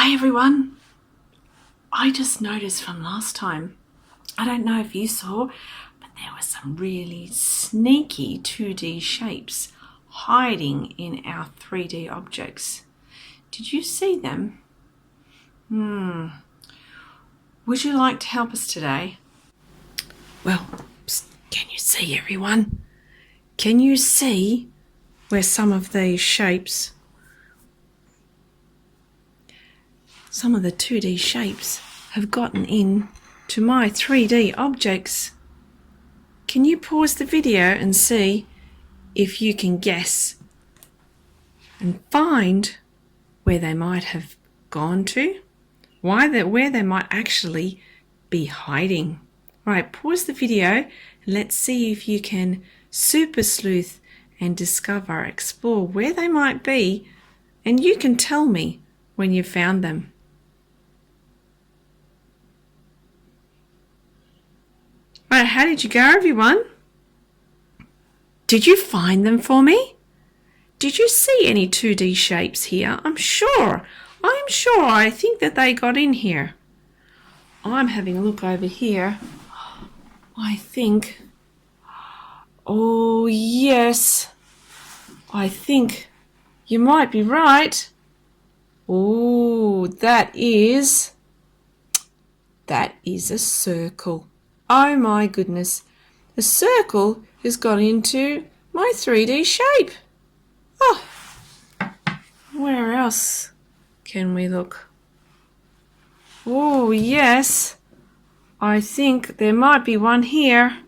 Hi everyone. I just noticed from last time, I don't know if you saw, but there were some really sneaky 2D shapes hiding in our 3D objects. Did you see them? Would you like to help us today? Well, can you see everyone? Can you see where some of these shapes, some of the 2D shapes have gotten in to my 3D objects? Can you pause the video and see if you can guess and find where they might have gone to? Where they might actually be hiding. Right, pause the video and let's see if you can super sleuth and explore where they might be, and you can tell me when you've found them. Right, how did you go, everyone? Did you find them for me? Did you see any 2D shapes here? I'm sure. I think that they got in here. I'm having a look over here. I think. Oh, yes. I think you might be right. Oh, that is a circle. Oh my goodness. A circle has got into my 3D shape. Oh, where else can we look? Oh, yes. I think there might be one here.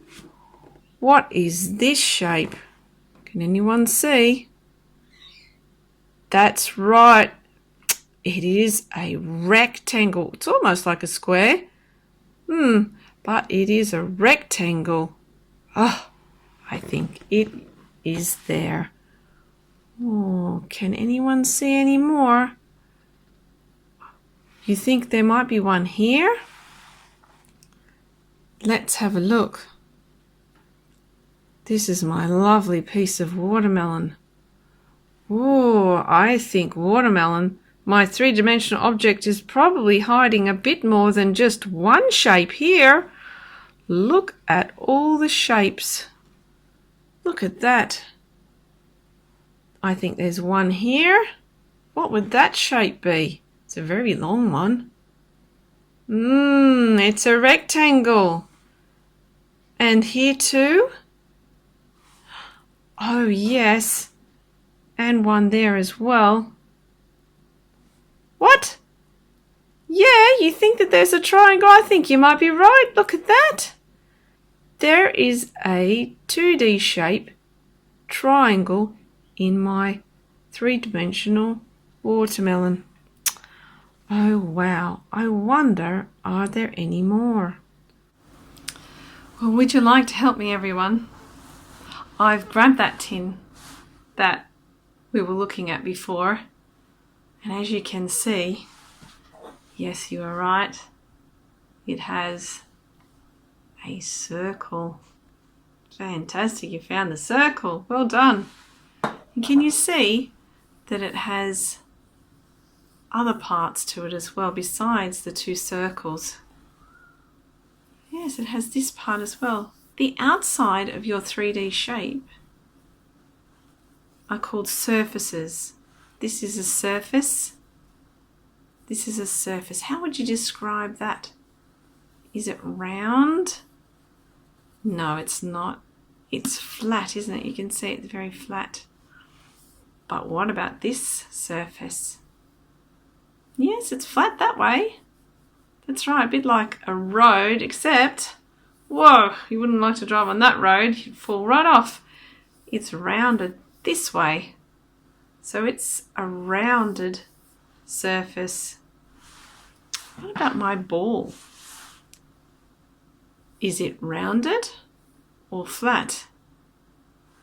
What is this shape? Can anyone see? That's right. It is a rectangle. It's almost like a square. But it is a rectangle. Oh, I think it is there. Oh, can anyone see any more? You think there might be one here? Let's have a look. This is my lovely piece of watermelon. Oh, I think watermelon, my three-dimensional object, is probably hiding a bit more than just one shape here. Look at all the shapes. Look at that. I think there's one here. What would that shape be? It's a very long one. It's a rectangle. And here too? Oh, yes. And one there as well. What? Yeah, you think that there's a triangle? I think you might be right. Look at that. There is a 2D shape triangle in my three-dimensional watermelon. Oh, wow. I wonder, are there any more? Well, would you like to help me, everyone? I've grabbed that tin that we were looking at before, and as you can see, yes, you are right, it has a circle. Fantastic, you found the circle. Well done. And can you see that it has other parts to it as well besides the two circles? Yes, it has this part as well. The outside of your 3D shape are called surfaces. This is a surface. This is a surface. How would you describe that? Is it round? No, it's not. It's flat, isn't it? You can see it's very flat. But what about this surface? Yes, it's flat that way. That's right, a bit like a road, except, whoa, you wouldn't like to drive on that road. You'd fall right off. It's rounded this way. So it's a rounded surface. What about my ball? Is it rounded or flat?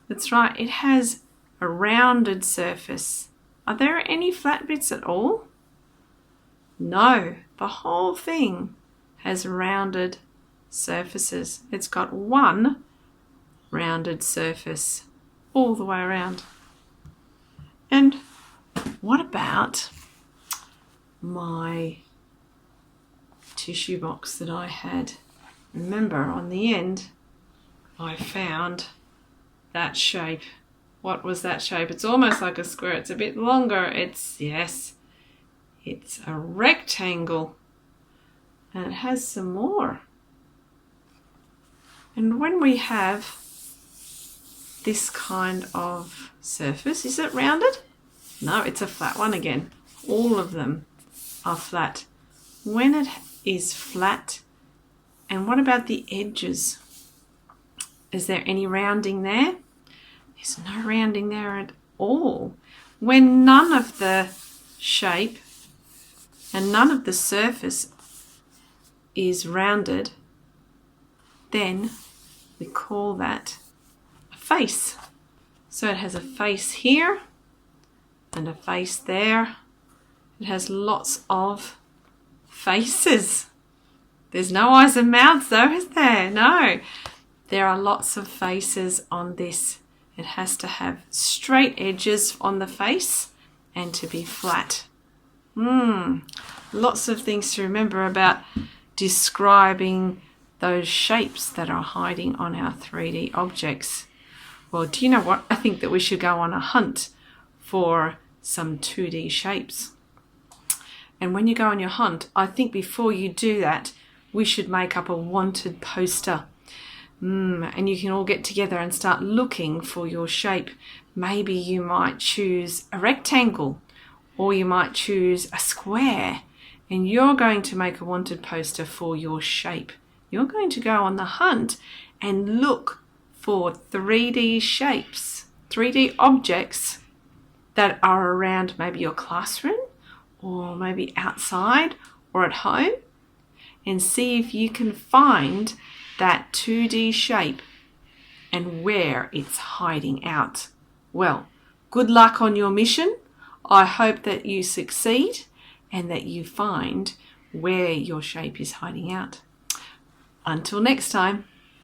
That's right, it has a rounded surface. Are there any flat bits at all? No, the whole thing has rounded surfaces. It's got one rounded surface all the way around. And what about my tissue box that I had. Remember, on the end, I found that shape. What was that shape? It's almost like a square. It's a bit longer. It's a rectangle. And it has some more. And when we have this kind of surface, is it rounded? No, it's a flat one again. All of them are flat. When it is flat, and what about the edges? Is there any rounding there? There's no rounding there at all. When none of the shape and none of the surface is rounded, then we call that a face. So it has a face here and a face there. It has lots of faces. There's no eyes and mouths though, is there? No. There are lots of faces on this. It has to have straight edges on the face and to be flat. Lots of things to remember about describing those shapes that are hiding on our 3D objects. Well, do you know what? I think that we should go on a hunt for some 2D shapes. And when you go on your hunt, I think before you do that, we should make up a wanted poster. And you can all get together and start looking for your shape. Maybe you might choose a rectangle, or you might choose a square, and you're going to make a wanted poster for your shape. You're going to go on the hunt and look for 3D shapes, 3D objects that are around maybe your classroom, or maybe outside or at home, and see if you can find that 2D shape and where it's hiding out. Well, good luck on your mission. I hope that you succeed and that you find where your shape is hiding out. Until next time.